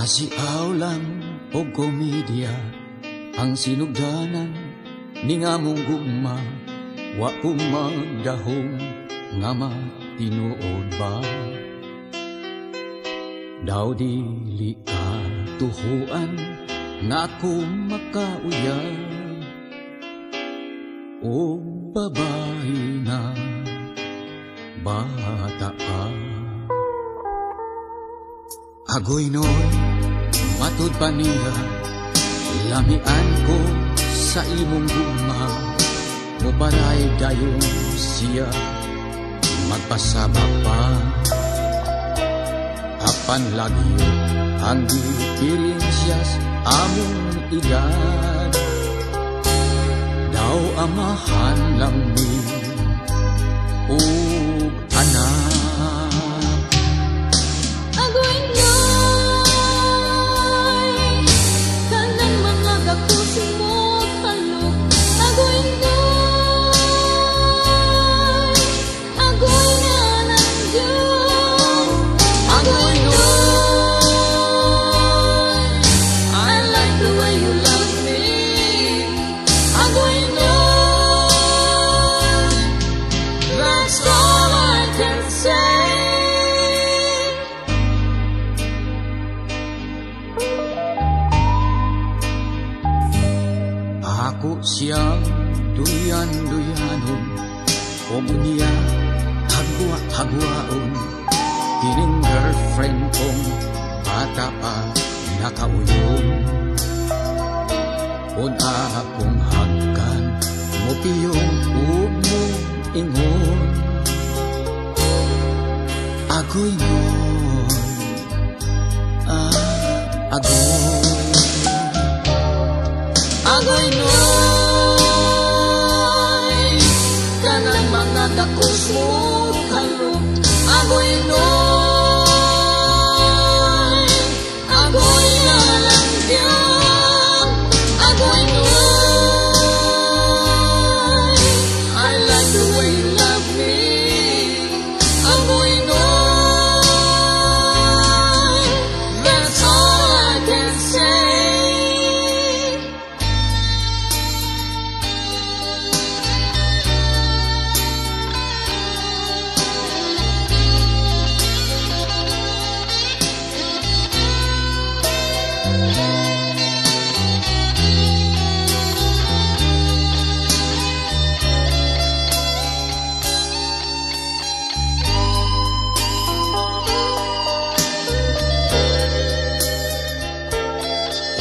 Pasiaw lang o komedya ang sinugdanan ni nga mong gugma, wa ko magdahong nga matinuod ba? Daw dili ka tuhuan nga ako makauyag o babae na bata ka. Agoy noon, matud pa niya, lamian ko sa imong gugma, muparay dayon siya, magpasabak pa. Apan lagi ang diferensyas among edad, daw amahan lang mi o anak. Agoy noy, kanang mga gapusin mo kalok. Agoy noy, agoy na ng Diyos. Agoy noy, I like the way you love me. Agoy noy, that's all I can say. Ako siyang duyan-duyanon, o niya hagwa-hagwaon. Kining girlfriend kong bata pa nakauyon. Kung akong hagkan mo piyong mo ingon, agoy nun, agoy. Agoy noy, kanang mga dakos mo kalok. Agoy noy, agoy na lang diyan. Agoy noy, I like the way you love me. Agoy noy, that's all I can say.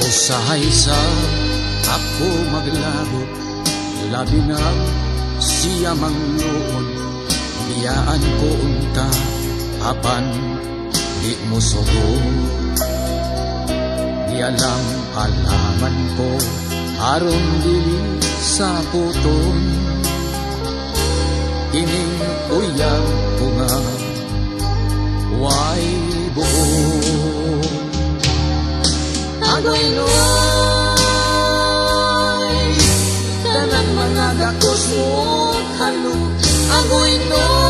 Usahay sa ako maglagot, labi na siya mangluon. Biyaan ko unta, apan di mo sugon. Di alam alaman ko, aron dili sa puton. Kining uyang ko nga, way buon. Agoy noy, kanang mga dakos mo kalok. Agoy noy.